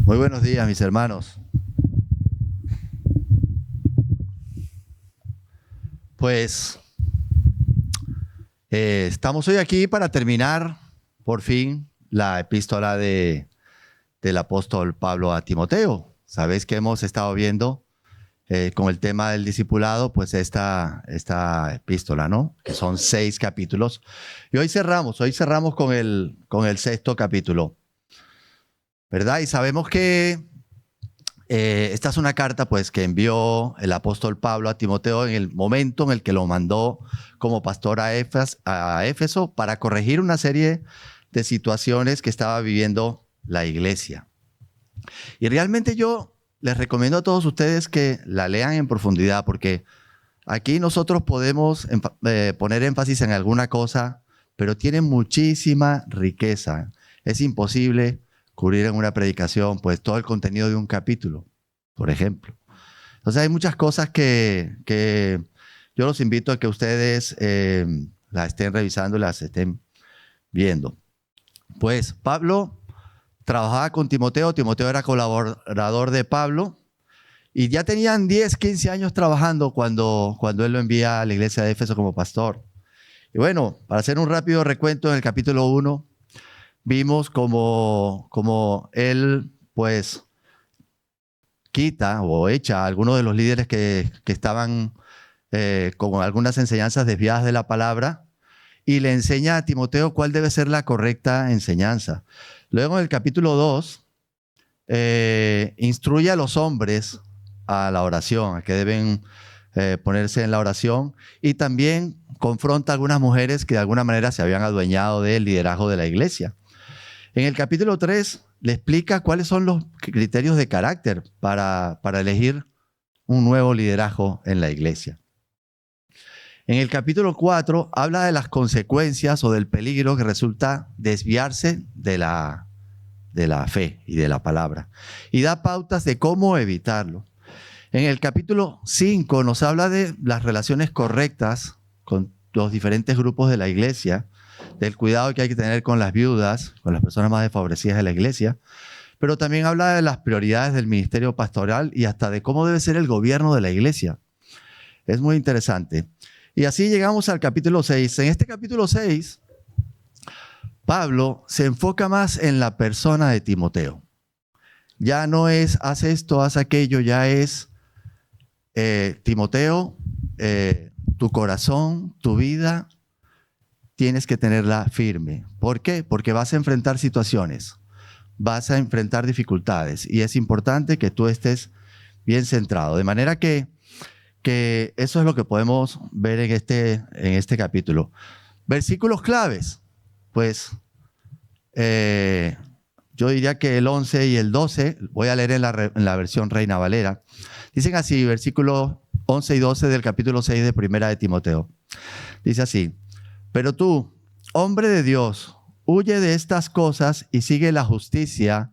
Muy buenos días, mis hermanos. Pues estamos hoy aquí para terminar, por fin, la epístola del apóstol Pablo a Timoteo. Sabéis que hemos estado viendo con el tema del discipulado, pues esta epístola, ¿no? Que son 6 capítulos. Y hoy cerramos con el 6º capítulo, ¿verdad? Y sabemos que esta es una carta pues que envió el apóstol Pablo a Timoteo en el momento en el que lo mandó como pastor a Éfeso para corregir una serie de situaciones que estaba viviendo la iglesia. Y realmente yo les recomiendo a todos ustedes que la lean en profundidad, porque aquí nosotros podemos poner énfasis en alguna cosa, pero tiene muchísima riqueza. Es imposible cubrir en una predicación pues todo el contenido de un capítulo, por ejemplo. Entonces hay muchas cosas que yo los invito a que ustedes las estén revisando, las estén viendo. Pues Pablo trabajaba con Timoteo. Timoteo era colaborador de Pablo y ya tenían 10, 15 años trabajando cuando él lo envía a la iglesia de Éfeso como pastor. Y bueno, para hacer un rápido recuento, en el capítulo 1 vimos como él pues quita o echa a algunos de los líderes que estaban con algunas enseñanzas desviadas de la palabra y le enseña a Timoteo cuál debe ser la correcta enseñanza. Luego en el capítulo 2 instruye a los hombres a la oración, a que deben ponerse en la oración, y también confronta a algunas mujeres que de alguna manera se habían adueñado del liderazgo de la iglesia. En el capítulo 3 le explica cuáles son los criterios de carácter para elegir un nuevo liderazgo en la iglesia. En el capítulo 4 habla de las consecuencias o del peligro que resulta desviarse de la fe y de la palabra, y da pautas de cómo evitarlo. En el capítulo 5 nos habla de las relaciones correctas con los diferentes grupos de la iglesia, del cuidado que hay que tener con las viudas, con las personas más desfavorecidas de la iglesia, pero también habla de las prioridades del ministerio pastoral y hasta de cómo debe ser el gobierno de la iglesia. Es muy interesante. Y así llegamos al capítulo 6. En este capítulo 6, Pablo se enfoca más en la persona de Timoteo. Ya no es haz esto, haz aquello, ya es Timoteo, tu corazón, tu vida, tienes que tenerla firme. ¿Por qué? Porque vas a enfrentar situaciones, vas a enfrentar dificultades y es importante que tú estés bien centrado. De manera que eso es lo que podemos ver en este capítulo. Versículos claves, pues yo diría que el 11 y el 12, voy a leer en la versión Reina Valera. Dicen así, versículos 11 y 12 del capítulo 6 de Primera de Timoteo. Dice así: pero tú, hombre de Dios, huye de estas cosas y sigue la justicia,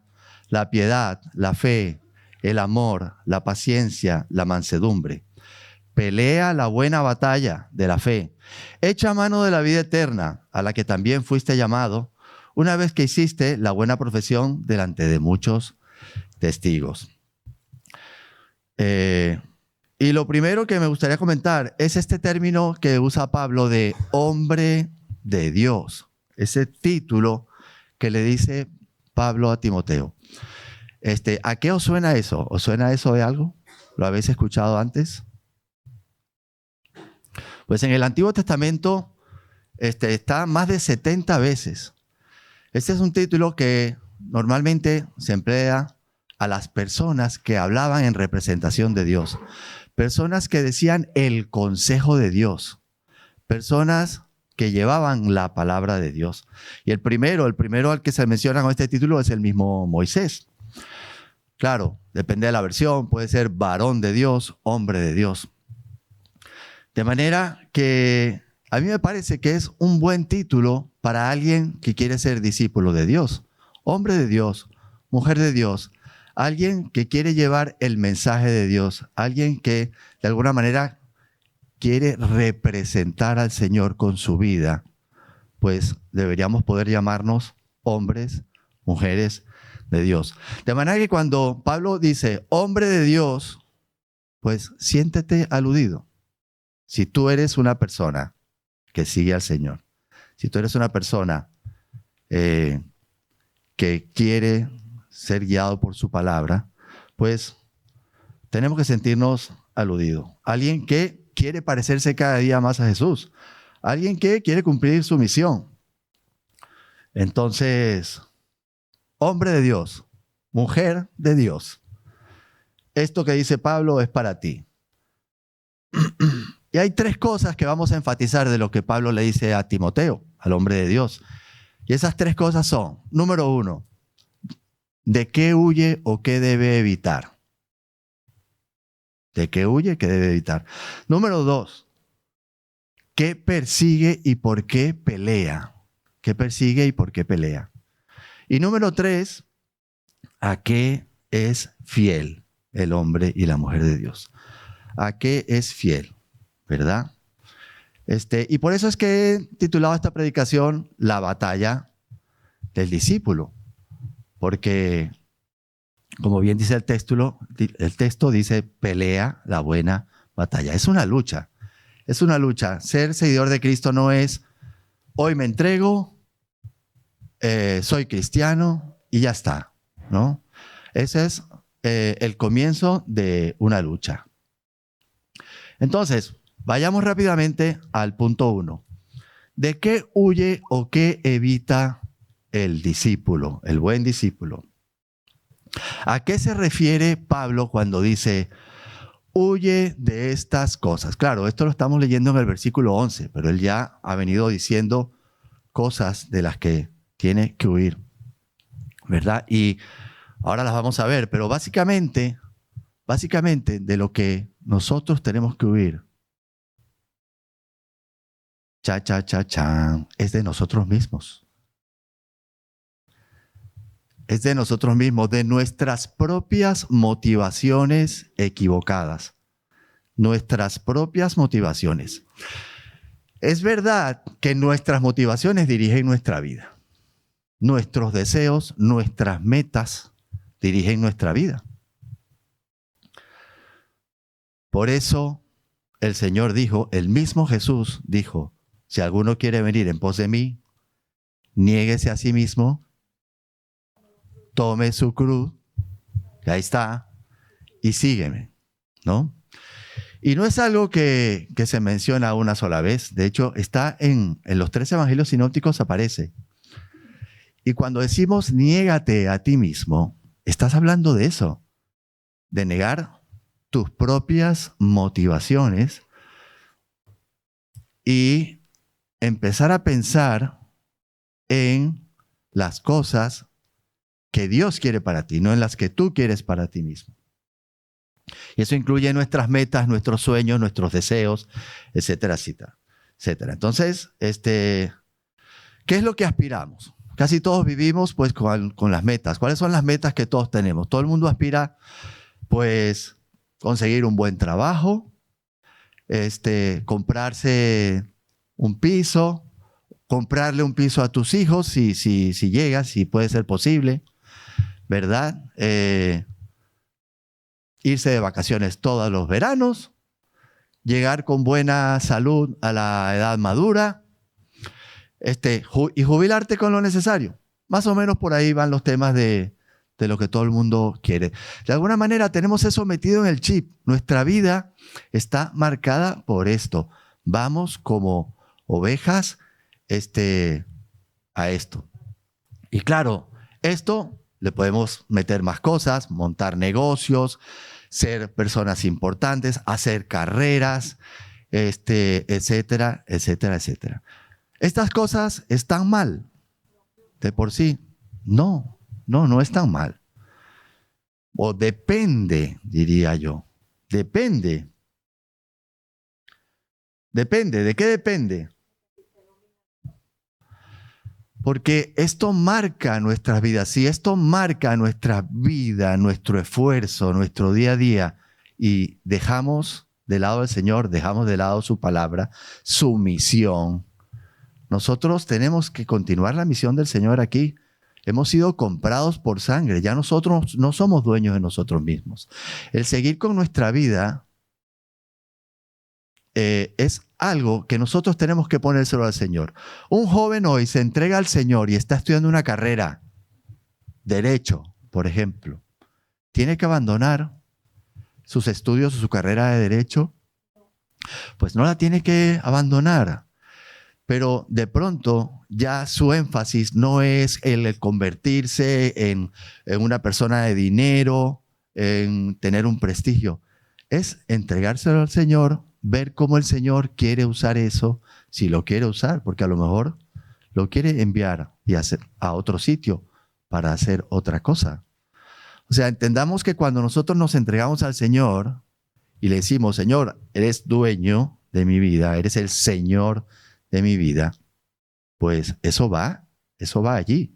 la piedad, la fe, el amor, la paciencia, la mansedumbre. Pelea la buena batalla de la fe. Echa mano de la vida eterna, a la que también fuiste llamado, una vez que hiciste la buena profesión delante de muchos testigos. Y lo primero que me gustaría comentar es este término que usa Pablo de hombre de Dios. Ese título que le dice Pablo a Timoteo. ¿A qué os suena eso? ¿Os suena eso de algo? ¿Lo habéis escuchado antes? Pues en el Antiguo Testamento está más de 70 veces. Este es un título que normalmente se emplea a las personas que hablaban en representación de Dios. Personas que decían el consejo de Dios. Personas que llevaban la palabra de Dios. Y el primero al que se menciona con este título es el mismo Moisés. Claro, depende de la versión, puede ser varón de Dios, hombre de Dios. De manera que a mí me parece que es un buen título para alguien que quiere ser discípulo de Dios. Hombre de Dios, mujer de Dios, alguien que quiere llevar el mensaje de Dios, alguien que de alguna manera quiere representar al Señor con su vida, pues deberíamos poder llamarnos hombres, mujeres de Dios. De manera que cuando Pablo dice hombre de Dios, pues siéntete aludido. Si tú eres una persona que sigue al Señor, si tú eres una persona que quiere ser guiado por su palabra, pues tenemos que sentirnos aludidos. Alguien que quiere parecerse cada día más a Jesús. Alguien que quiere cumplir su misión. Entonces, hombre de Dios, mujer de Dios. Esto que dice Pablo es para ti. Y hay tres cosas que vamos a enfatizar de lo que Pablo le dice a Timoteo, al hombre de Dios. Y esas tres cosas son, número uno, ¿de qué huye o qué debe evitar? ¿De qué huye, qué debe evitar? Número dos, ¿qué persigue y por qué pelea? ¿Qué persigue y por qué pelea? Y número tres, ¿a qué es fiel el hombre y la mujer de Dios? ¿A qué es fiel? ¿Verdad? Y por eso es que he titulado esta predicación La batalla del discípulo. Porque, como bien dice el texto dice, pelea la buena batalla. Es una lucha. Es una lucha. Ser seguidor de Cristo no es, hoy me entrego, soy cristiano y ya está, ¿no? Ese es el comienzo de una lucha. Entonces, vayamos rápidamente al punto 1. ¿De qué huye o qué evita el discípulo, el buen discípulo? ¿A qué se refiere Pablo cuando dice, huye de estas cosas? Claro, esto lo estamos leyendo en el versículo 11, pero él ya ha venido diciendo cosas de las que tiene que huir, ¿verdad? Y ahora las vamos a ver, pero básicamente de lo que nosotros tenemos que huir, es de nosotros mismos. Es de nosotros mismos, de nuestras propias motivaciones equivocadas. Nuestras propias motivaciones. Es verdad que nuestras motivaciones dirigen nuestra vida. Nuestros deseos, nuestras metas dirigen nuestra vida. Por eso el Señor dijo, el mismo Jesús dijo, si alguno quiere venir en pos de mí, niéguese a sí mismo, tome su cruz, y ahí está, y sígueme, ¿no? Y no es algo que se menciona una sola vez. De hecho, está en los 3 evangelios sinópticos, aparece. Y cuando decimos niégate a ti mismo, estás hablando de eso, de negar tus propias motivaciones y empezar a pensar en las cosas que Dios quiere para ti, no en las que tú quieres para ti mismo. Y eso incluye nuestras metas, nuestros sueños, nuestros deseos, etcétera, etcétera, etcétera. Entonces, ¿qué es lo que aspiramos? Casi todos vivimos pues con las metas. ¿Cuáles son las metas que todos tenemos? Todo el mundo aspira pues conseguir un buen trabajo, comprarse un piso, comprarle un piso a tus hijos si llegas, si puede ser posible, ¿verdad? Irse de vacaciones todos los veranos, llegar con buena salud a la edad madura, y jubilarte con lo necesario. Más o menos por ahí van los temas de lo que todo el mundo quiere. De alguna manera tenemos eso metido en el chip. Nuestra vida está marcada por esto. Vamos como ovejas a esto. Y claro, esto le podemos meter más cosas, montar negocios, ser personas importantes, hacer carreras, etcétera, etcétera, etcétera. ¿Estas cosas están mal de por sí? No están mal. O depende, diría yo. Depende. Depende. ¿De qué depende? Porque esto marca nuestras vidas. Si esto marca nuestra vida, nuestro esfuerzo, nuestro día a día, y dejamos de lado al Señor, dejamos de lado su palabra, su misión, nosotros tenemos que continuar la misión del Señor aquí Hemos sido comprados por sangre. Ya nosotros no somos dueños de nosotros mismos. El seguir con nuestra vida es algo que nosotros tenemos que ponérselo al Señor. Un joven hoy se entrega al Señor y está estudiando una carrera, derecho, por ejemplo. ¿Tiene que abandonar sus estudios o su carrera de derecho? Pues no la tiene que abandonar. Pero de pronto ya su énfasis no es el convertirse en una persona de dinero, en tener un prestigio. Es entregárselo al Señor, ver cómo el Señor quiere usar eso, si lo quiere usar, porque a lo mejor lo quiere enviar y hacer a otro sitio para hacer otra cosa. O sea, entendamos que cuando nosotros nos entregamos al Señor y le decimos, Señor, eres dueño de mi vida, eres el Señor de mi vida, pues eso va allí,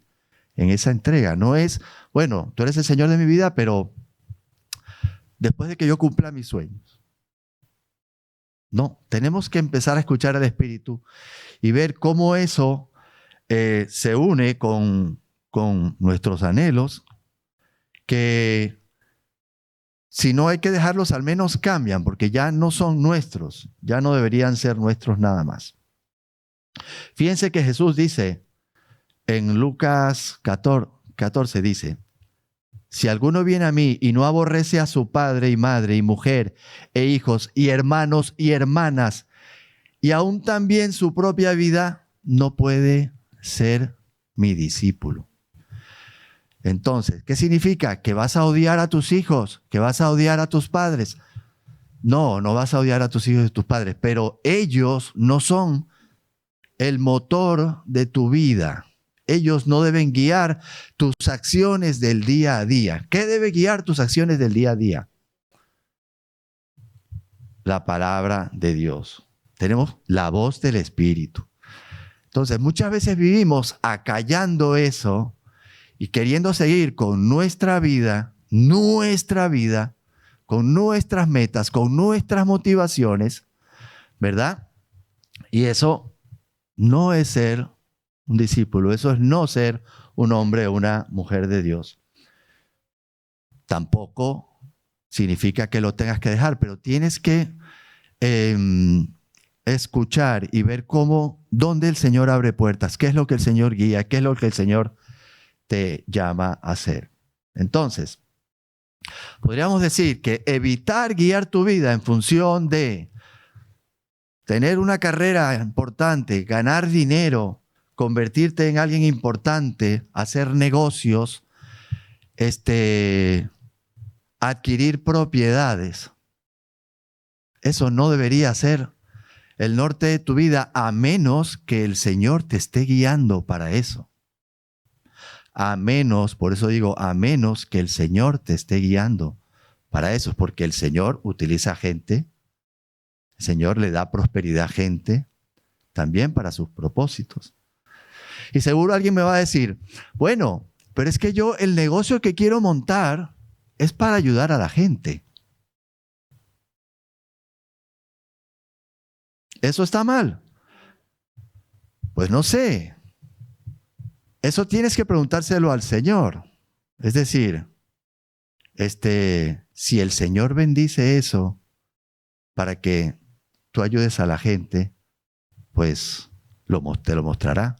en esa entrega. No es, bueno, tú eres el Señor de mi vida, pero después de que yo cumpla mis sueños. No, tenemos que empezar a escuchar al Espíritu y ver cómo eso se une con nuestros anhelos, que si no hay que dejarlos, al menos cambian, porque ya no son nuestros, ya no deberían ser nuestros nada más. Fíjense que Jesús dice en Lucas 14 dice, si alguno viene a mí y no aborrece a su padre y madre y mujer e hijos y hermanos y hermanas y aún también su propia vida, no puede ser mi discípulo. Entonces, ¿qué significa? ¿Que vas a odiar a tus hijos? ¿Que vas a odiar a tus padres? No, no vas a odiar a tus hijos y tus padres, pero ellos no son el motor de tu vida. Ellos no deben guiar tus acciones del día a día. ¿Qué debe guiar tus acciones del día a día? La palabra de Dios. Tenemos la voz del Espíritu. Entonces, muchas veces vivimos acallando eso y queriendo seguir con nuestra vida, con nuestras metas, con nuestras motivaciones, ¿verdad? Y eso no es ser un discípulo, eso es no ser un hombre o una mujer de Dios. Tampoco significa que lo tengas que dejar, pero tienes que escuchar y ver dónde el Señor abre puertas, qué es lo que el Señor guía, qué es lo que el Señor te llama a hacer. Entonces, podríamos decir que evitar guiar tu vida en función de tener una carrera importante, ganar dinero, convertirte en alguien importante, hacer negocios, adquirir propiedades. Eso no debería ser el norte de tu vida, a menos que el Señor te esté guiando para eso. A menos, por eso digo, a menos que el Señor te esté guiando para eso, porque el Señor utiliza gente, el Señor le da prosperidad a gente, también para sus propósitos. Y seguro alguien me va a decir, bueno, pero es que yo el negocio que quiero montar es para ayudar a la gente. ¿Eso está mal? Pues no sé. Eso tienes que preguntárselo al Señor. Es decir, si el Señor bendice eso para que tú ayudes a la gente, pues te lo mostrará.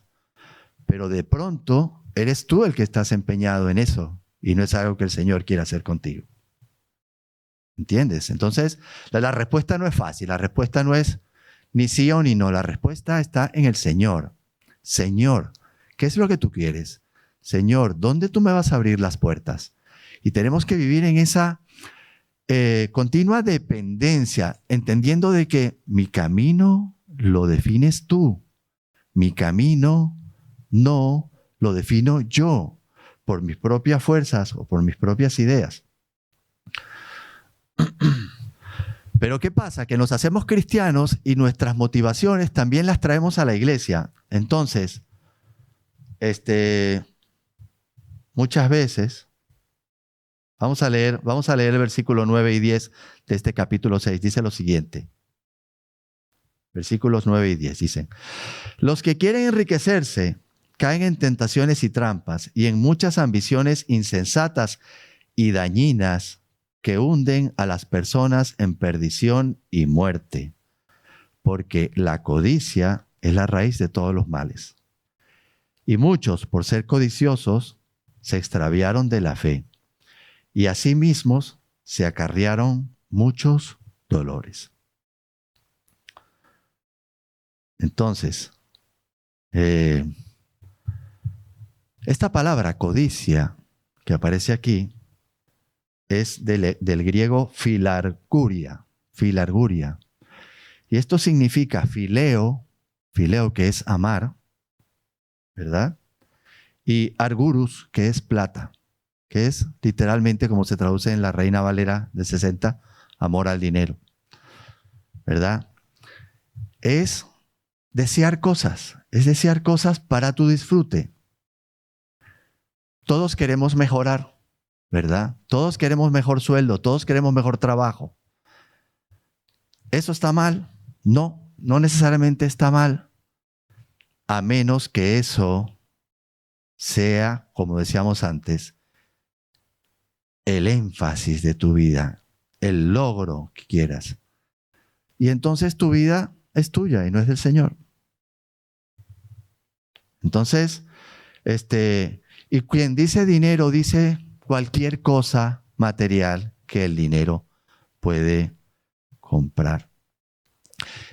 Pero de pronto eres tú el que estás empeñado en eso y no es algo que el Señor quiera hacer contigo. ¿Entiendes? Entonces, la respuesta no es fácil. La respuesta no es ni sí o ni no. La respuesta está en el Señor. Señor, ¿qué es lo que tú quieres? Señor, ¿dónde tú me vas a abrir las puertas? Y tenemos que vivir en esa continua dependencia, entendiendo de que mi camino lo defines tú. Mi camino no lo defino yo por mis propias fuerzas o por mis propias ideas. Pero ¿qué pasa? Que nos hacemos cristianos y nuestras motivaciones también las traemos a la iglesia. Entonces, muchas veces, vamos a leer el versículo 9 y 10 de este capítulo 6. Dice lo siguiente. Versículos 9 y 10 dicen: los que quieren enriquecerse caen en tentaciones y trampas y en muchas ambiciones insensatas y dañinas que hunden a las personas en perdición y muerte. Porque la codicia es la raíz de todos los males. Y muchos, por ser codiciosos, se extraviaron de la fe y asimismo se acarrearon muchos dolores. Entonces, esta palabra codicia que aparece aquí es del griego filarguria. Y esto significa fileo que es amar, ¿verdad? Y argurus, que es plata, que es literalmente como se traduce en la Reina Valera de 60, amor al dinero, ¿verdad? Es desear cosas para tu disfrute. Todos queremos mejorar, ¿verdad? Todos queremos mejor sueldo, todos queremos mejor trabajo. ¿Eso está mal? No, no necesariamente está mal, a menos que eso sea, como decíamos antes, el énfasis de tu vida, el logro que quieras. Y entonces tu vida es tuya y no es del Señor. Entonces, y quien dice dinero, dice cualquier cosa material que el dinero puede comprar.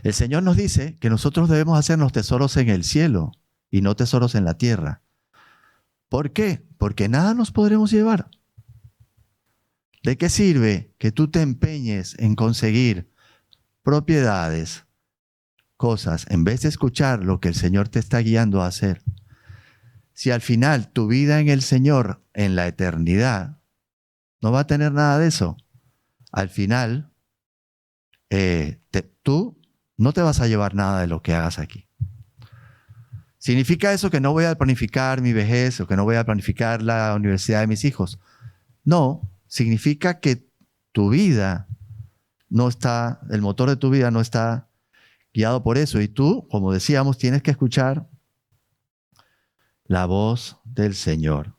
El Señor nos dice que nosotros debemos hacernos tesoros en el cielo y no tesoros en la tierra. ¿Por qué? Porque nada nos podremos llevar. ¿De qué sirve que tú te empeñes en conseguir propiedades, cosas, en vez de escuchar lo que el Señor te está guiando a hacer? Si al final tu vida en el Señor, en la eternidad, no va a tener nada de eso. Al final, tú no te vas a llevar nada de lo que hagas aquí. ¿Significa eso que no voy a planificar mi vejez o que no voy a planificar la universidad de mis hijos? No, significa que tu vida no está, el motor de tu vida no está guiado por eso. Y tú, como decíamos, tienes que escuchar la voz del Señor.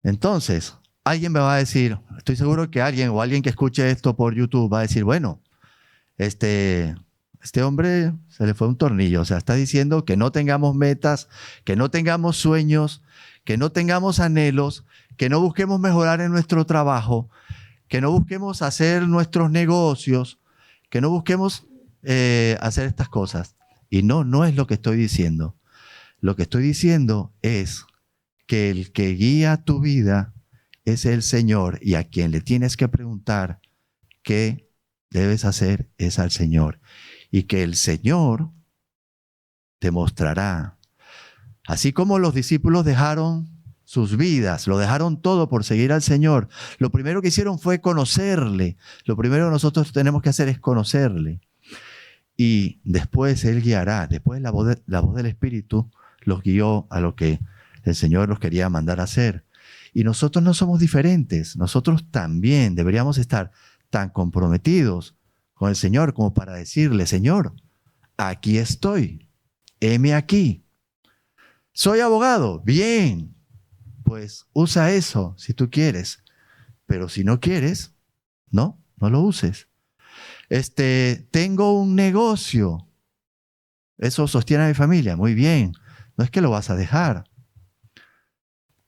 Entonces, alguien me va a decir, estoy seguro que alguien que escuche esto por YouTube va a decir, bueno, este hombre se le fue un tornillo. O sea, está diciendo que no tengamos metas, que no tengamos sueños, que no tengamos anhelos, que no busquemos mejorar en nuestro trabajo, que no busquemos hacer nuestros negocios, que no busquemos hacer estas cosas. Y no es lo que estoy diciendo. Lo que estoy diciendo es que el que guía tu vida es el Señor y a quien le tienes que preguntar qué debes hacer es al Señor. Y que el Señor te mostrará. Así como los discípulos dejaron sus vidas, lo dejaron todo por seguir al Señor, lo primero que hicieron fue conocerle. Lo primero que nosotros tenemos que hacer es conocerle. Y después Él guiará. Después la voz del Espíritu los guió a lo que el Señor los quería mandar a hacer. Y nosotros no somos diferentes. Nosotros también deberíamos estar tan comprometidos con el Señor como para decirle, Señor, aquí estoy, heme aquí. Soy abogado, bien, pues usa eso si tú quieres. Pero si no quieres, no lo uses. Tengo un negocio. Eso sostiene a mi familia, muy bien. No es que lo vas a dejar.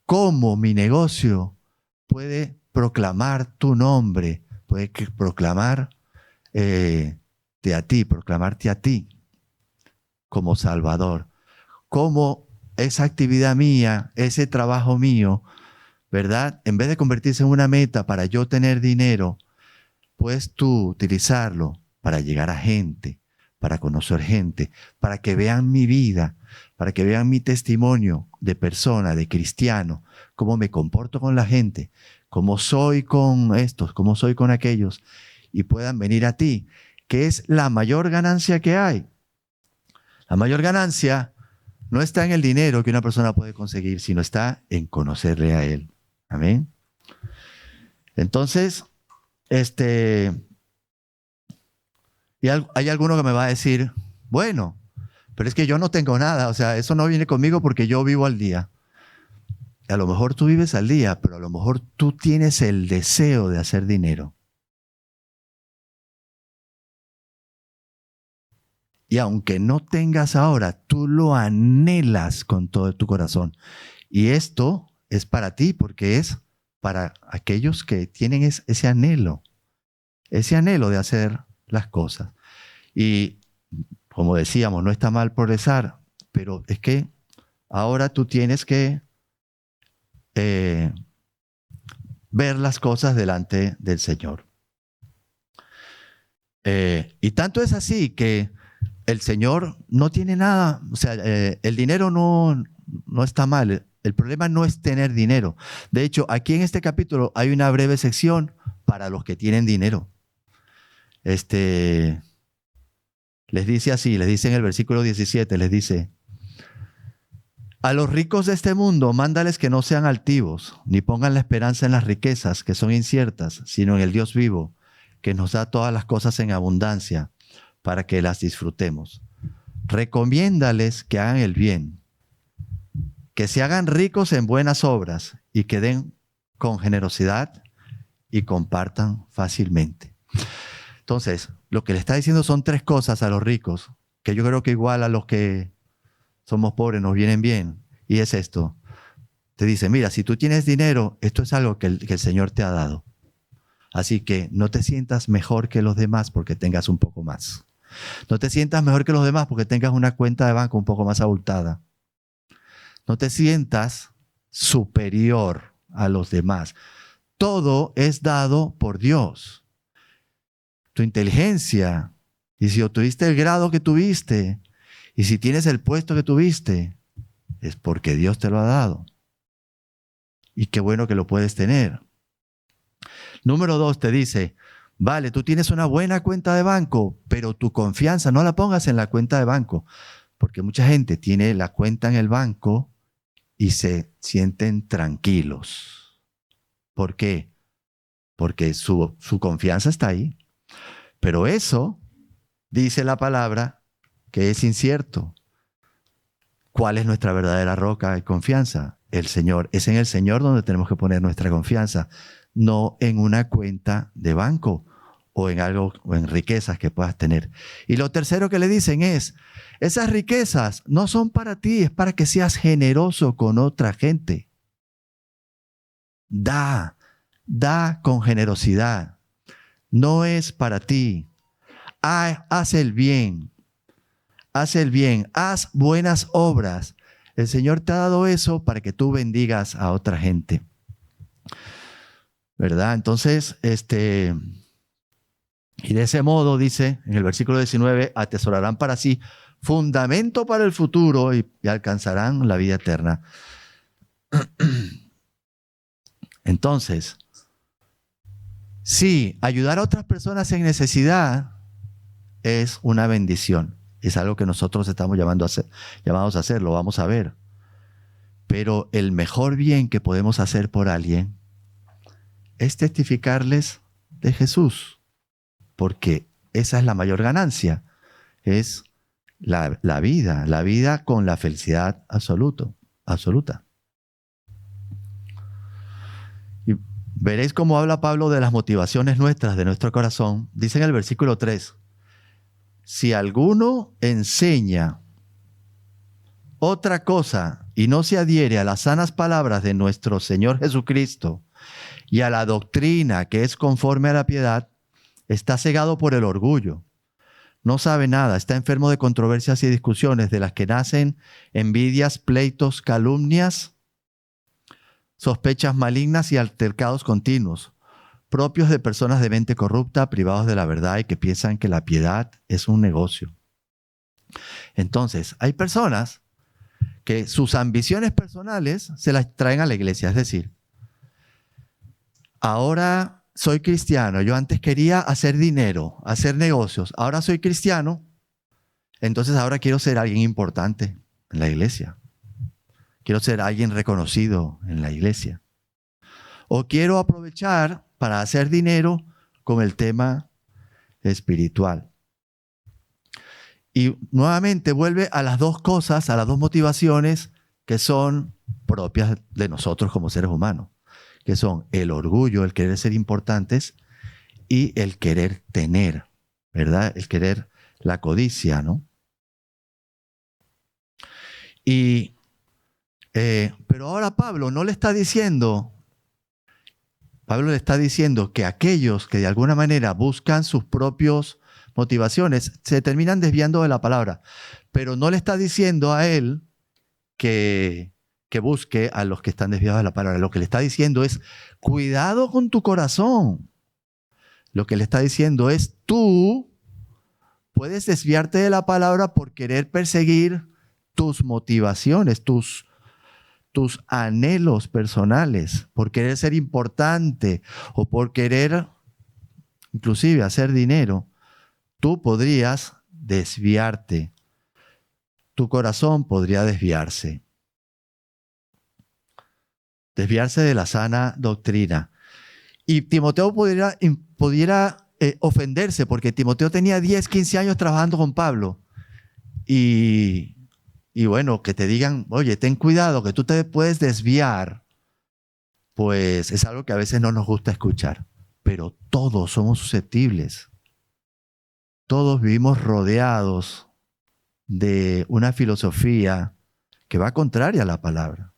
¿Cómo mi negocio puede proclamar tu nombre? Puede proclamarte a ti como Salvador. ¿Cómo esa actividad mía, ese trabajo mío, ¿verdad? En vez de convertirse en una meta para yo tener dinero, puedes tú utilizarlo para llegar a gente, para conocer gente, para que vean mi vida, para que vean mi testimonio de persona, de cristiano, cómo me comporto con la gente, cómo soy con estos, cómo soy con aquellos, y puedan venir a ti, que es la mayor ganancia que hay. La mayor ganancia no está en el dinero que una persona puede conseguir, sino está en conocerle a Él. Amén. Entonces, y hay alguno que me va a decir, bueno, pero es que yo no tengo nada, o sea, eso no viene conmigo porque yo vivo al día. A lo mejor tú vives al día, pero a lo mejor tú tienes el deseo de hacer dinero. Y aunque no tengas ahora, tú lo anhelas con todo tu corazón. Y esto es para ti, porque es para aquellos que tienen ese anhelo de hacer las cosas. Y como decíamos, no está mal progresar, pero es que ahora tú tienes que ver las cosas delante del Señor. Y tanto es así que el Señor no tiene nada, o sea, el dinero no está mal. El problema no es tener dinero. De hecho, aquí en este capítulo hay una breve sección para los que tienen dinero. Les dice así, les dice en el versículo 17, les dice: a los ricos de este mundo, mándales que no sean altivos, ni pongan la esperanza en las riquezas, que son inciertas, sino en el Dios vivo, que nos da todas las cosas en abundancia, para que las disfrutemos. Recomiéndales que hagan el bien, que se hagan ricos en buenas obras y que den con generosidad y compartan fácilmente. Entonces, lo que le está diciendo son 3 cosas a los ricos, que yo creo que igual a los que somos pobres nos vienen bien, y es esto. Te dice, mira, si tú tienes dinero, esto es algo que el Señor te ha dado. Así que no te sientas mejor que los demás porque tengas un poco más. No te sientas mejor que los demás porque tengas una cuenta de banco un poco más abultada. No te sientas superior a los demás. Todo es dado por Dios. Tu inteligencia, y si obtuviste el grado que tuviste, y si tienes el puesto que tuviste, es porque Dios te lo ha dado. Y qué bueno que lo puedes tener. Número 2 te dice, vale, tú tienes una buena cuenta de banco, pero tu confianza no la pongas en la cuenta de banco, porque mucha gente tiene la cuenta en el banco y se sienten tranquilos. ¿Por qué? Porque su confianza está ahí. Pero eso, dice la palabra, que es incierto. ¿Cuál es nuestra verdadera roca de confianza? El Señor. Es en el Señor donde tenemos que poner nuestra confianza, no en una cuenta de banco o en algo o en riquezas que puedas tener. Y lo tercero que le dicen es, esas riquezas no son para ti, es para que seas generoso con otra gente. Da con generosidad. No es para ti. Haz el bien. Haz el bien. Haz buenas obras. El Señor te ha dado eso para que tú bendigas a otra gente. ¿Verdad? Entonces, y de ese modo, dice en el versículo 19, atesorarán para sí fundamento para el futuro y alcanzarán la vida eterna. Entonces, sí, ayudar a otras personas en necesidad es una bendición. Es algo que nosotros estamos llamados a hacer, lo vamos a ver. Pero el mejor bien que podemos hacer por alguien es testificarles de Jesús, porque esa es la mayor ganancia, es la vida con la felicidad absoluta. Y veréis cómo habla Pablo de las motivaciones nuestras, de nuestro corazón. Dice en el versículo 3, si alguno enseña otra cosa y no se adhiere a las sanas palabras de nuestro Señor Jesucristo y a la doctrina que es conforme a la piedad, está cegado por el orgullo. No sabe nada, está enfermo de controversias y discusiones de las que nacen envidias, pleitos, calumnias, sospechas malignas y altercados continuos, propios de personas de mente corrupta, privados de la verdad y que piensan que la piedad es un negocio. Entonces, hay personas que sus ambiciones personales se las traen a la iglesia. Es decir, ahora soy cristiano, yo antes quería hacer dinero, hacer negocios, ahora soy cristiano, entonces ahora quiero ser alguien importante en la iglesia. Quiero ser alguien reconocido en la iglesia. O quiero aprovechar para hacer dinero con el tema espiritual. Y nuevamente vuelve a las dos cosas, a las dos motivaciones que son propias de nosotros como seres humanos, que son el orgullo, el querer ser importantes y el querer tener, ¿verdad? El querer, la codicia, ¿no? Pero ahora Pablo no le está diciendo, Pablo le está diciendo que aquellos que de alguna manera buscan sus propias motivaciones se terminan desviando de la palabra, pero no le está diciendo a él que busque a los que están desviados de la palabra. Lo que le está diciendo es, cuidado con tu corazón. Lo que le está diciendo es, tú puedes desviarte de la palabra por querer perseguir tus motivaciones, tus anhelos personales, por querer ser importante o por querer inclusive hacer dinero. Tú podrías desviarte. Tu corazón podría desviarse de la sana doctrina. Y Timoteo pudiera ofenderse, porque Timoteo tenía 10, 15 años trabajando con Pablo. Y bueno, que te digan, oye, ten cuidado, que tú te puedes desviar, pues es algo que a veces no nos gusta escuchar. Pero todos somos susceptibles. Todos vivimos rodeados de una filosofía que va contraria a la palabra.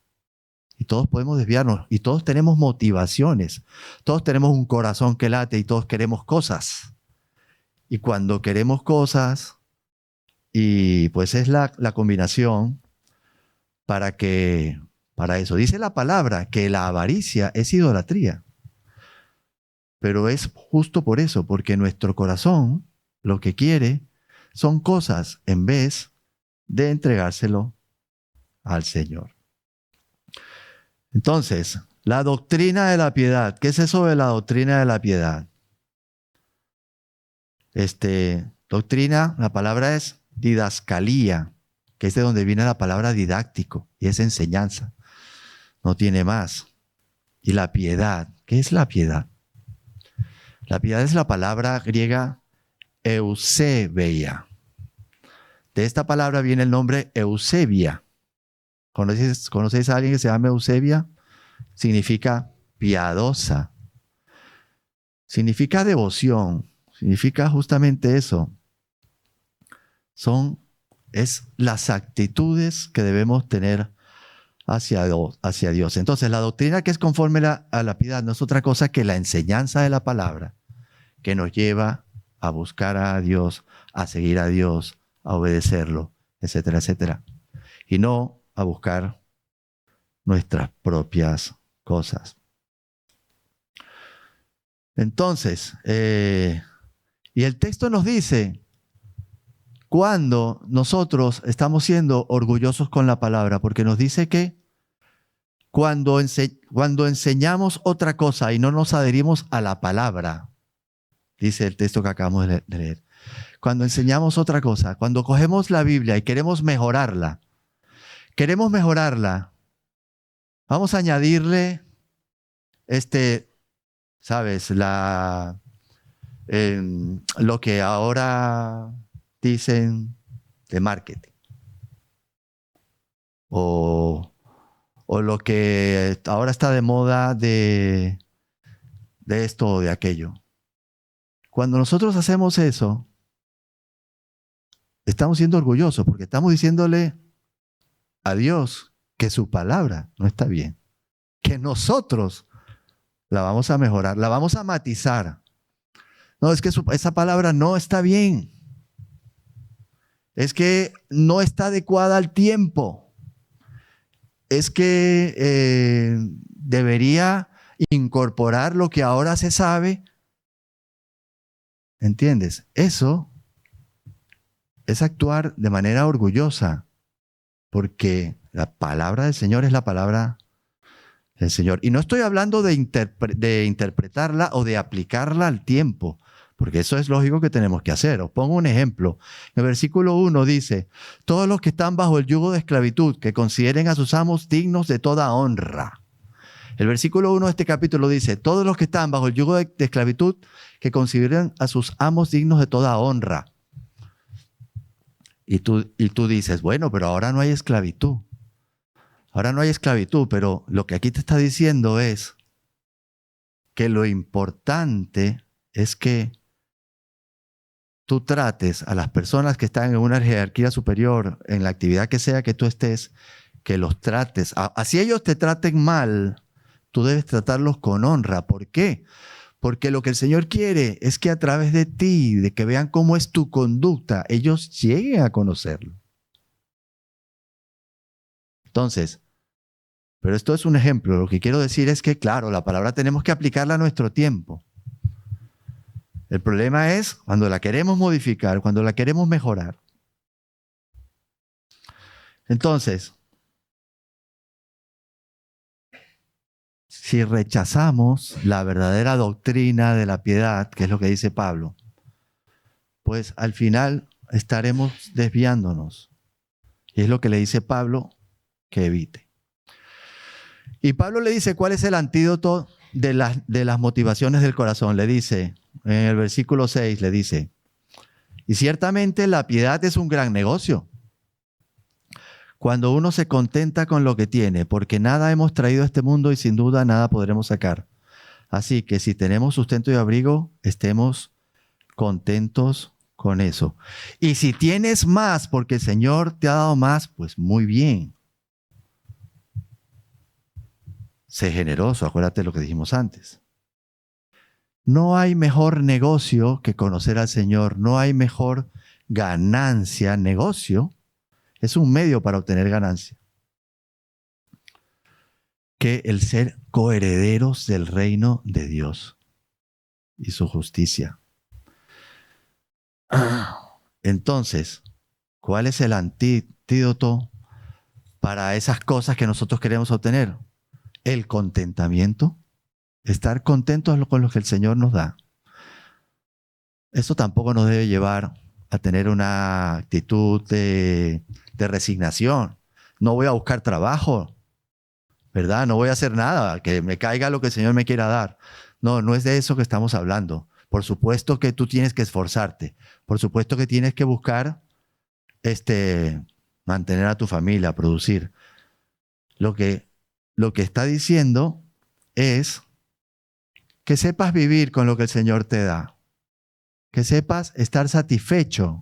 Y todos podemos desviarnos. Y todos tenemos motivaciones. Todos tenemos un corazón que late y todos queremos cosas. Y cuando queremos cosas, y pues es la combinación para eso. Dice la palabra que la avaricia es idolatría. Pero es justo por eso, porque nuestro corazón lo que quiere son cosas en vez de entregárselo al Señor. Entonces, la doctrina de la piedad. ¿Qué es eso de la doctrina de la piedad? Doctrina, la palabra es didascalía, que es de donde viene la palabra didáctico, y es enseñanza. No tiene más. Y la piedad. ¿Qué es la piedad? La piedad es la palabra griega Eusebia. De esta palabra viene el nombre Eusebia. ¿Conocéis a alguien que se llama Eusebia? Significa piadosa. Significa devoción. Significa justamente eso. Es las actitudes que debemos tener hacia Dios. Entonces, la doctrina que es conforme a la piedad no es otra cosa que la enseñanza de la palabra que nos lleva a buscar a Dios, a seguir a Dios, a obedecerlo, etcétera, etcétera. Y no a buscar nuestras propias cosas. Entonces, y el texto nos dice, cuando nosotros estamos siendo orgullosos con la palabra, porque nos dice que cuando enseñamos otra cosa y no nos adherimos a la palabra, dice el texto que acabamos de leer, cuando enseñamos otra cosa, cuando cogemos la Biblia y queremos mejorarla, vamos a añadirle, ¿sabes? Lo que ahora dicen de marketing. O lo que ahora está de moda de esto o de aquello. Cuando nosotros hacemos eso, estamos siendo orgullosos porque estamos diciéndole a Dios que su palabra no está bien, que nosotros la vamos a mejorar, la vamos a matizar. No, es que esa palabra no está bien. Es que no está adecuada al tiempo. Es que debería incorporar lo que ahora se sabe. ¿Entiendes? Eso es actuar de manera orgullosa, porque la palabra del Señor es la palabra del Señor. Y no estoy hablando de interpretarla o de aplicarla al tiempo, porque eso es lógico que tenemos que hacer. Os pongo un ejemplo. El versículo 1 dice, todos los que están bajo el yugo de esclavitud, que consideren a sus amos dignos de toda honra. El versículo 1 de este capítulo dice, todos los que están bajo el yugo de esclavitud, que consideren a sus amos dignos de toda honra. Y tú dices, bueno, pero ahora no hay esclavitud. Ahora no hay esclavitud, pero lo que aquí te está diciendo es que lo importante es que tú trates a las personas que están en una jerarquía superior, en la actividad que sea que tú estés, que los trates. Así ellos te traten mal, tú debes tratarlos con honra. ¿Por qué? Porque lo que el Señor quiere es que a través de ti, de que vean cómo es tu conducta, ellos lleguen a conocerlo. Entonces, pero esto es un ejemplo. Lo que quiero decir es que, claro, la palabra tenemos que aplicarla a nuestro tiempo. El problema es cuando la queremos modificar, cuando la queremos mejorar. Entonces, si rechazamos la verdadera doctrina de la piedad, que es lo que dice Pablo, pues al final estaremos desviándonos. Y es lo que le dice Pablo que evite. Y Pablo le dice cuál es el antídoto de las motivaciones del corazón. Le dice, en el versículo 6, le dice, y ciertamente la piedad es un gran negocio. Cuando uno se contenta con lo que tiene, porque nada hemos traído a este mundo y sin duda nada podremos sacar. Así que si tenemos sustento y abrigo, estemos contentos con eso. Y si tienes más, porque el Señor te ha dado más, pues muy bien. Sé generoso, acuérdate de lo que dijimos antes. No hay mejor negocio que conocer al Señor. No hay mejor ganancia. Negocio es un medio para obtener ganancia. Que el ser coherederos del reino de Dios y su justicia. Entonces, ¿cuál es el antídoto para esas cosas que nosotros queremos obtener? El contentamiento. Estar contentos con lo que el Señor nos da. Esto tampoco nos debe llevar a tener una actitud de resignación. No voy a buscar trabajo, ¿verdad? No voy a hacer nada, que me caiga lo que el Señor me quiera dar. No, no es de eso que estamos hablando. Por supuesto que tú tienes que esforzarte. Por supuesto que tienes que buscar mantener a tu familia, producir. Lo que está diciendo es que sepas vivir con lo que el Señor te da. Que sepas estar satisfecho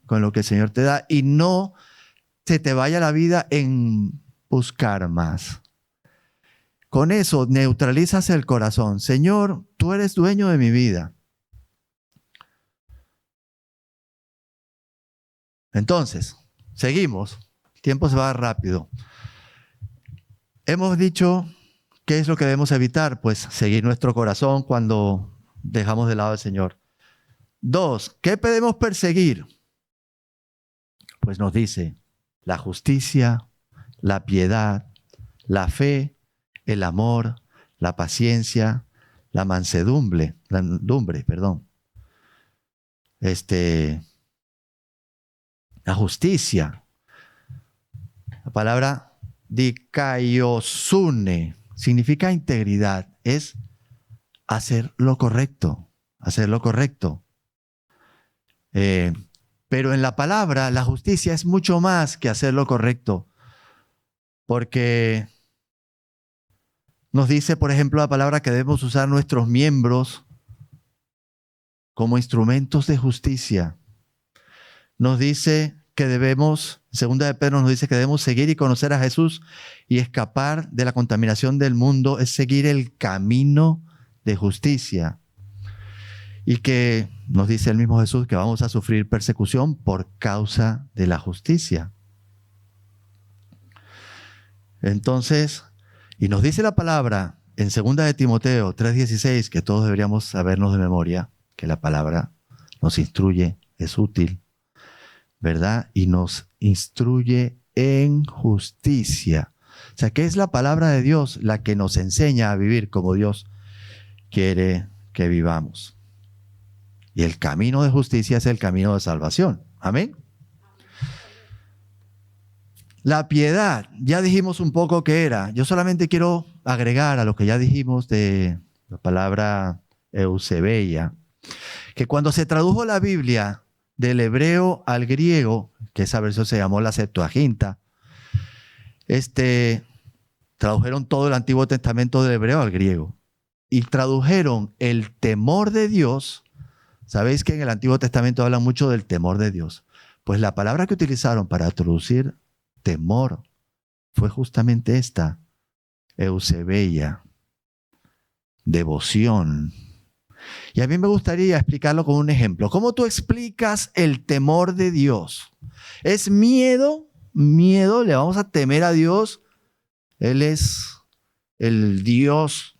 con lo que el Señor te da y no se te vaya la vida en buscar más. Con eso neutralizas el corazón. Señor, tú eres dueño de mi vida. Entonces, seguimos. El tiempo se va rápido. Hemos dicho, ¿qué es lo que debemos evitar? Pues seguir nuestro corazón cuando dejamos de lado al Señor. 2, ¿qué podemos perseguir? Pues nos dice la justicia, la piedad, la fe, el amor, la paciencia, la mansedumbre, la justicia. La palabra dikaiosune significa integridad, es hacer lo correcto, pero en la palabra, la justicia es mucho más que hacer lo correcto, porque nos dice, por ejemplo, la palabra que debemos usar nuestros miembros como instrumentos de justicia. Nos dice que debemos, segunda de Pedro nos dice que debemos seguir y conocer a Jesús y escapar de la contaminación del mundo, es seguir el camino de justicia. Y que nos dice el mismo Jesús que vamos a sufrir persecución por causa de la justicia. Entonces, y nos dice la palabra en 2 de Timoteo 3:16, que todos deberíamos sabernos de memoria, que la palabra nos instruye, es útil, ¿verdad? Y nos instruye en justicia. O sea, que es la palabra de Dios la que nos enseña a vivir como Dios quiere que vivamos. Y el camino de justicia es el camino de salvación. Amén. La piedad, ya dijimos un poco qué era. Yo solamente quiero agregar a lo que ya dijimos de la palabra eusebeia, que cuando se tradujo la Biblia del hebreo al griego, que esa versión se llamó la Septuaginta, tradujeron todo el Antiguo Testamento del hebreo al griego y tradujeron el temor de Dios. Sabéis que en el Antiguo Testamento habla mucho del temor de Dios. Pues la palabra que utilizaron para traducir temor fue justamente esta: eusebeia, devoción. Y a mí me gustaría explicarlo con un ejemplo. ¿Cómo tú explicas el temor de Dios? ¿Es miedo? ¿Miedo? ¿Le vamos a temer a Dios? Él es el Dios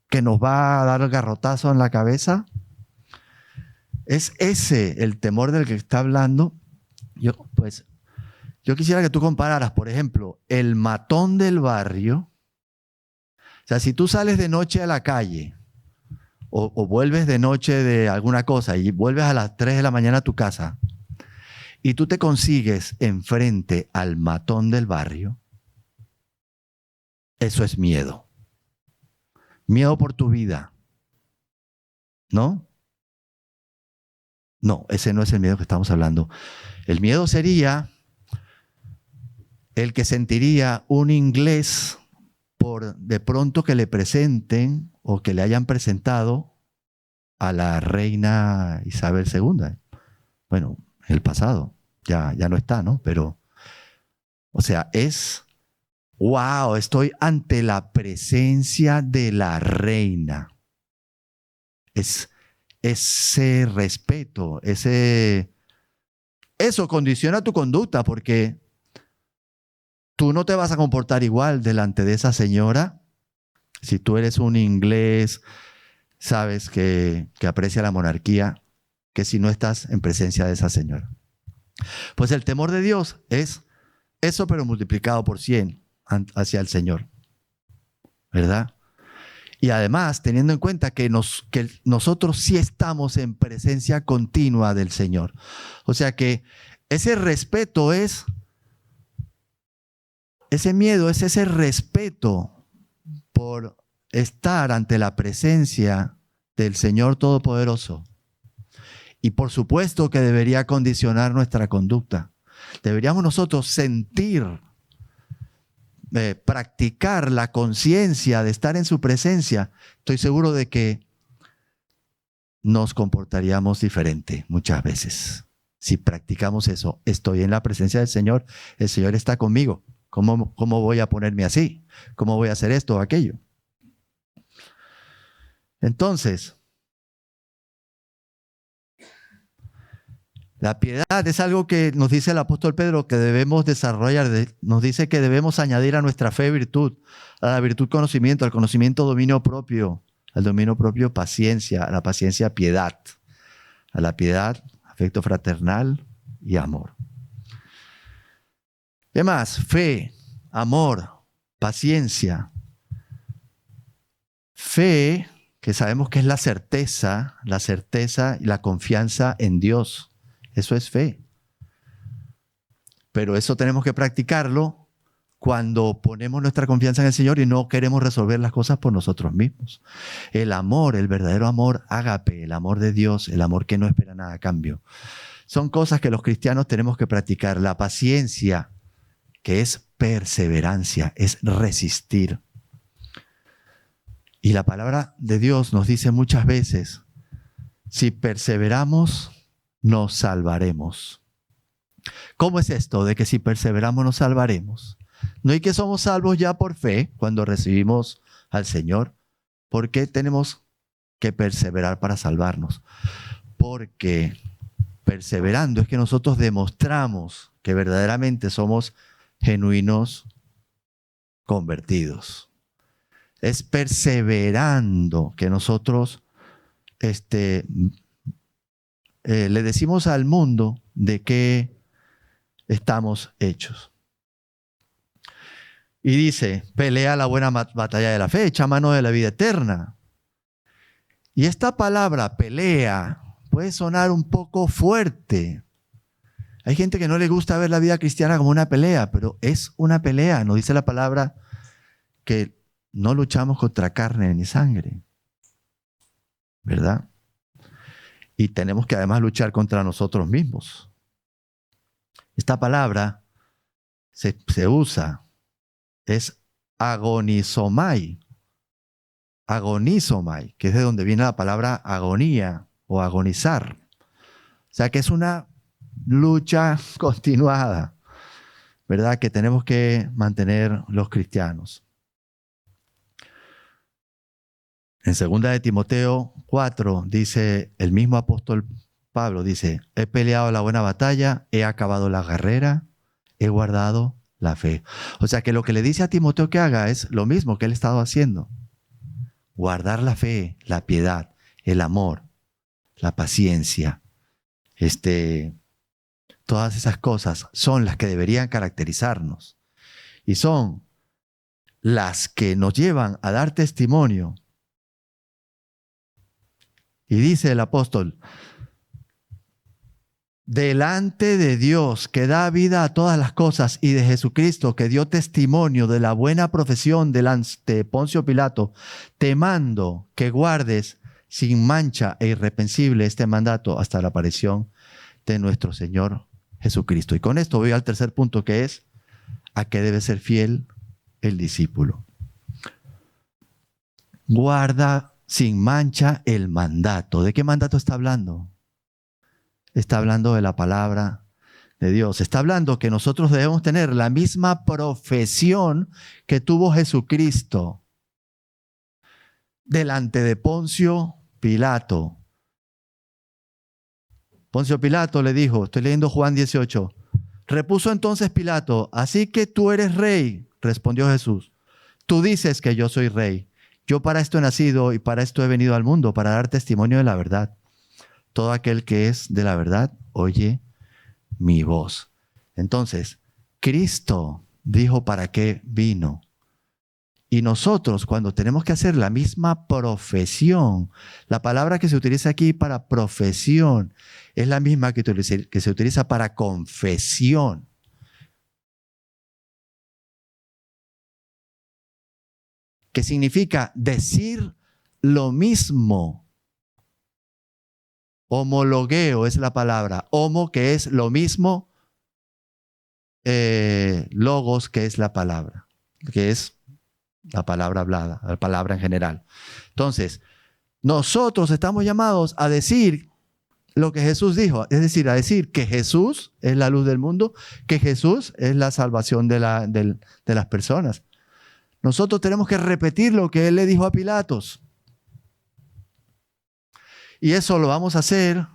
que nos va a dar el garrotazo en la cabeza. ¿Es ese el temor del que está hablando? Yo quisiera que tú compararas, por ejemplo, el matón del barrio. O sea, si tú sales de noche a la calle o vuelves de noche de alguna cosa y vuelves a las 3 de la mañana a tu casa y tú te consigues enfrente al matón del barrio, eso es miedo. Miedo por tu vida, ¿no? No, ese no es el miedo que estamos hablando. El miedo sería el que sentiría un inglés por de pronto que le presenten o que le hayan presentado a la reina Isabel II. Bueno, el pasado, ya no está, ¿no? Pero, o sea, wow, estoy ante la presencia de la reina. Es ese respeto, eso condiciona tu conducta, porque tú no te vas a comportar igual delante de esa señora. Si tú eres un inglés, sabes que aprecia la monarquía, que si no estás en presencia de esa señora. Pues el temor de Dios es eso, pero multiplicado por 100 hacia el Señor, ¿verdad? Y además, teniendo en cuenta que nosotros sí estamos en presencia continua del Señor. O sea que ese respeto ese miedo es ese respeto por estar ante la presencia del Señor Todopoderoso. Y por supuesto que debería condicionar nuestra conducta. Deberíamos nosotros sentir, practicar la conciencia de estar en su presencia. Estoy seguro de que nos comportaríamos diferente muchas veces. Si practicamos eso, estoy en la presencia del Señor, el Señor está conmigo. ¿Cómo voy a ponerme así? ¿Cómo voy a hacer esto o aquello? Entonces, la piedad es algo que nos dice el apóstol Pedro que debemos desarrollar. Nos dice que debemos añadir a nuestra fe virtud, a la virtud conocimiento, al conocimiento dominio propio, al dominio propio paciencia, a la paciencia piedad, a la piedad afecto fraternal y amor. ¿Qué más? Fe, amor, paciencia. Fe, que sabemos que es la certeza y la confianza en Dios. Eso es fe. Pero eso tenemos que practicarlo cuando ponemos nuestra confianza en el Señor y no queremos resolver las cosas por nosotros mismos. El amor, el verdadero amor ágape, el amor de Dios, el amor que no espera nada a cambio. Son cosas que los cristianos tenemos que practicar. La paciencia, que es perseverancia, es resistir. Y la palabra de Dios nos dice muchas veces, si perseveramos, nos salvaremos. ¿Cómo es esto de que si perseveramos nos salvaremos? No hay que somos salvos ya por fe cuando recibimos al Señor. ¿Por qué tenemos que perseverar para salvarnos? Porque perseverando es que nosotros demostramos que verdaderamente somos genuinos convertidos. Es perseverando que nosotros le decimos al mundo de qué estamos hechos. Y dice, pelea la buena batalla de la fe, echa mano de la vida eterna. Y esta palabra, pelea, puede sonar un poco fuerte. Hay gente que no le gusta ver la vida cristiana como una pelea, pero es una pelea. Nos dice la palabra que no luchamos contra carne ni sangre, ¿verdad? Y tenemos que además luchar contra nosotros mismos. Esta palabra se usa, es agonizomai. Agonizomai, que es de donde viene la palabra agonía o agonizar. O sea que es una lucha continuada, ¿verdad? Que tenemos que mantener los cristianos. En 2 de Timoteo 4 dice el mismo apóstol Pablo, dice, he peleado la buena batalla, he acabado la carrera, he guardado la fe. O sea que lo que le dice a Timoteo que haga es lo mismo que él ha estado haciendo. Guardar la fe, la piedad, el amor, la paciencia. Todas esas cosas son las que deberían caracterizarnos. Y son las que nos llevan a dar testimonio. Y dice el apóstol, delante de Dios que da vida a todas las cosas y de Jesucristo que dio testimonio de la buena profesión delante Poncio Pilato, te mando que guardes sin mancha e irreprensible este mandato hasta la aparición de nuestro Señor Jesucristo. Y con esto voy al tercer punto, que es a qué debe ser fiel el discípulo. Guarda sin mancha el mandato. ¿De qué mandato está hablando? Está hablando de la palabra de Dios. Está hablando que nosotros debemos tener la misma profesión que tuvo Jesucristo delante de Poncio Pilato. Poncio Pilato le dijo, estoy leyendo Juan 18, repuso entonces Pilato, así que tú eres rey, respondió Jesús. Tú dices que yo soy rey. Yo para esto he nacido y para esto he venido al mundo, para dar testimonio de la verdad. Todo aquel que es de la verdad, oye mi voz. Entonces, Cristo dijo para qué vino. Y nosotros, cuando tenemos que hacer la misma profesión, la palabra que se utiliza aquí para profesión es la misma que se utiliza para confesión. Que significa decir lo mismo. Homologueo es la palabra. Homo, que es lo mismo. Logos, que es la palabra. Que es la palabra hablada, la palabra en general. Entonces, nosotros estamos llamados a decir lo que Jesús dijo. Es decir, a decir que Jesús es la luz del mundo, que Jesús es la salvación de las personas. Nosotros tenemos que repetir lo que Él le dijo a Pilatos. Y eso lo vamos a hacer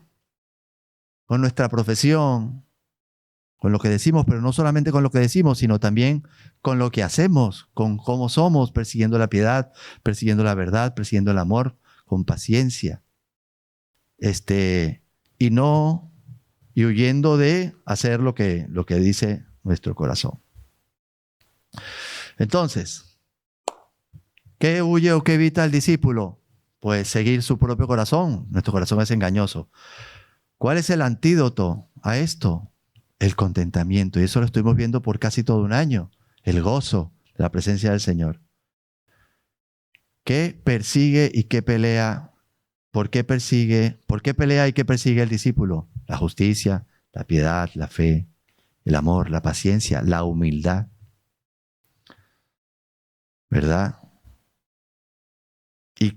con nuestra profesión, con lo que decimos, pero no solamente con lo que decimos, sino también con lo que hacemos, con cómo somos, persiguiendo la piedad, persiguiendo la verdad, persiguiendo el amor, con paciencia. Y huyendo de hacer lo que dice nuestro corazón. Entonces, ¿qué huye o qué evita el discípulo? Pues seguir su propio corazón. Nuestro corazón es engañoso. ¿Cuál es el antídoto a esto? El contentamiento. Y eso lo estuvimos viendo por casi todo un año. El gozo de la presencia del Señor. ¿Qué persigue y qué pelea? ¿Por qué persigue? ¿Por qué pelea y qué persigue el discípulo? La justicia, la piedad, la fe, el amor, la paciencia, la humildad. ¿Verdad? ¿Y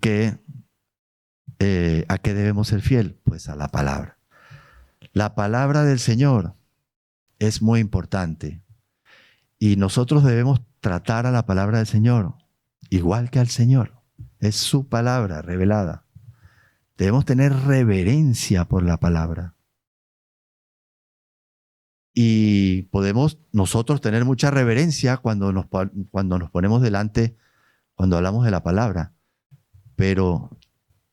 a qué debemos ser fiel? Pues a la palabra. La palabra del Señor es muy importante. Y nosotros debemos tratar a la palabra del Señor igual que al Señor. Es su palabra revelada. Debemos tener reverencia por la palabra. Y podemos nosotros tener mucha reverencia cuando nos ponemos delante, cuando hablamos de la palabra. Pero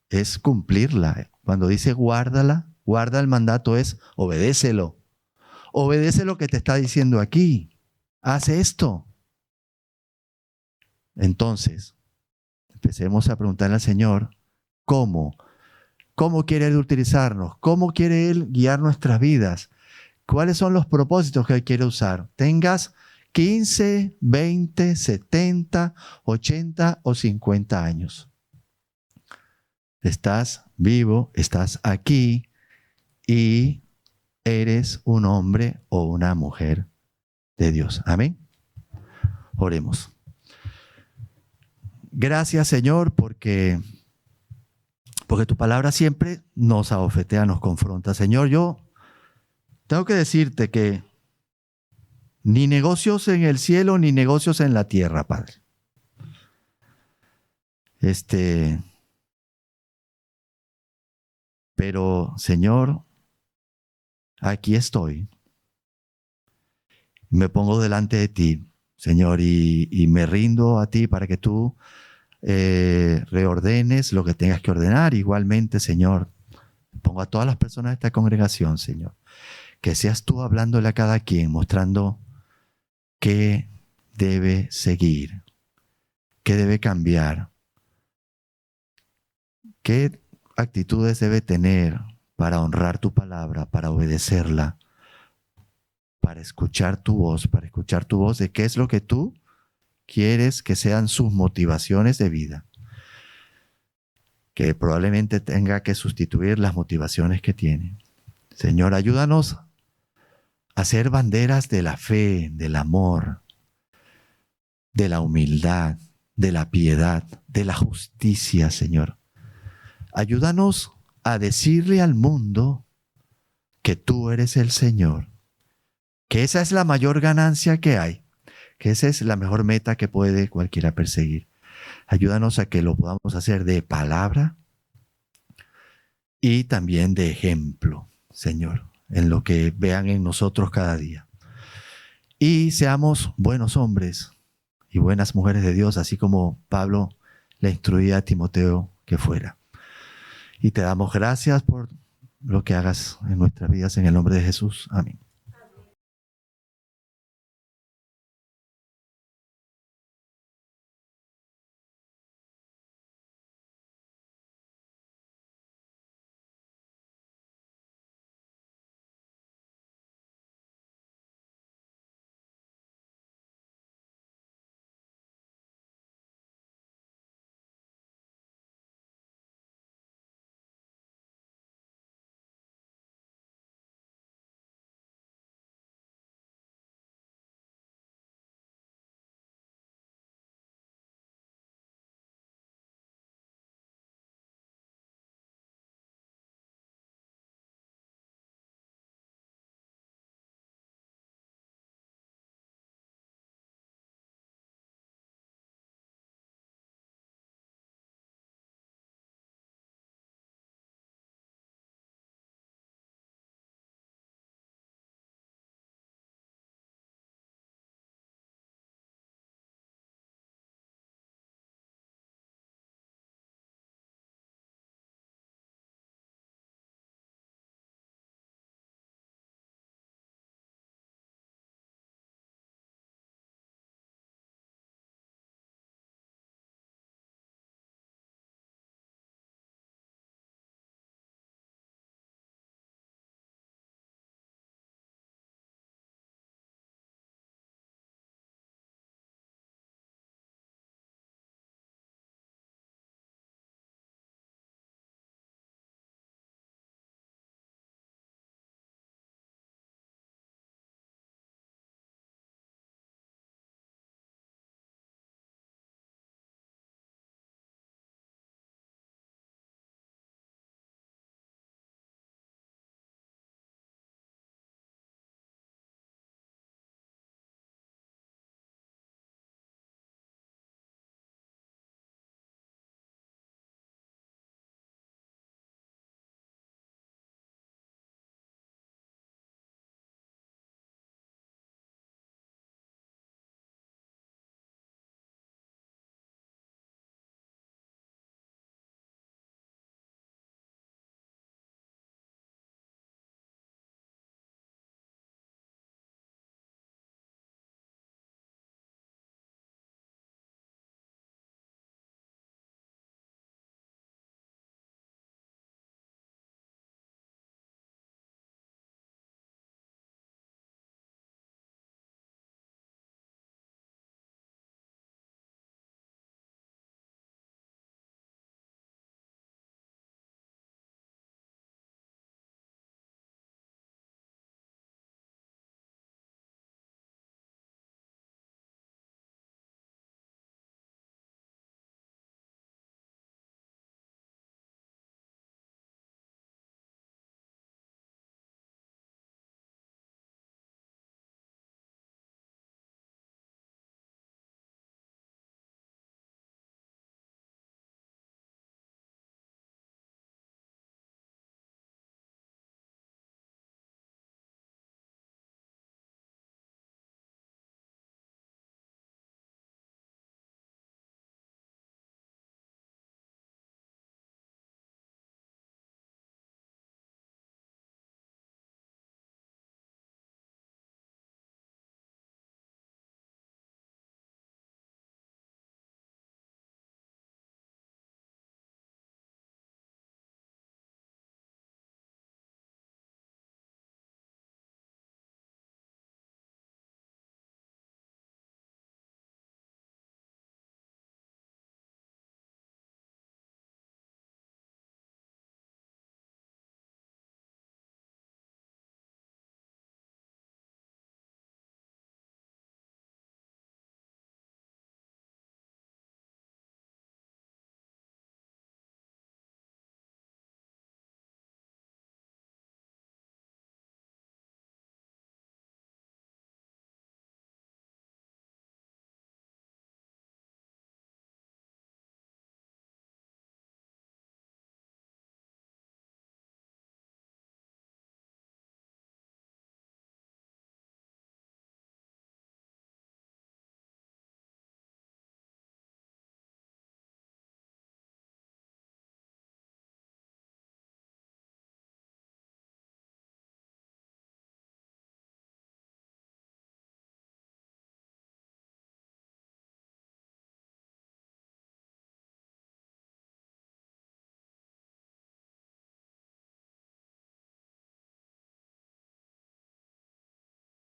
es cumplirla. Cuando dice guárdala, guarda el mandato es obedécelo. Obedece lo que te está diciendo aquí. Haz esto. Entonces, empecemos a preguntarle al Señor cómo quiere Él utilizarnos, cómo quiere Él guiar nuestras vidas, cuáles son los propósitos que Él quiere usar. Tengas 15, 20, 70, 80 o 50 años. estás vivo, estás aquí y eres un hombre o una mujer de Dios. Amén. Oremos. Gracias, Señor, porque tu palabra siempre nos abofetea, nos confronta. Señor, yo tengo que decirte que ni negocios en el cielo, ni negocios en la tierra, Padre. Pero, Señor, aquí estoy. Me pongo delante de ti, Señor, y me rindo a ti para que tú reordenes lo que tengas que ordenar. Igualmente, Señor, pongo a todas las personas de esta congregación, Señor, que seas tú hablándole a cada quien, mostrando qué debe seguir, qué debe cambiar, qué actitudes debe tener para honrar tu palabra, para obedecerla, para escuchar tu voz de qué es lo que tú quieres que sean sus motivaciones de vida, que probablemente tenga que sustituir las motivaciones que tienen. Señor, ayúdanos a ser banderas de la fe, del amor, de la humildad, de la piedad, de la justicia, Señor. Ayúdanos a decirle al mundo que tú eres el Señor, que esa es la mayor ganancia que hay, que esa es la mejor meta que puede cualquiera perseguir. Ayúdanos a que lo podamos hacer de palabra y también de ejemplo, Señor, en lo que vean en nosotros cada día. Y seamos buenos hombres y buenas mujeres de Dios, así como Pablo le instruía a Timoteo que fuera. Y te damos gracias por lo que hagas en nuestras vidas, en el nombre de Jesús. Amén.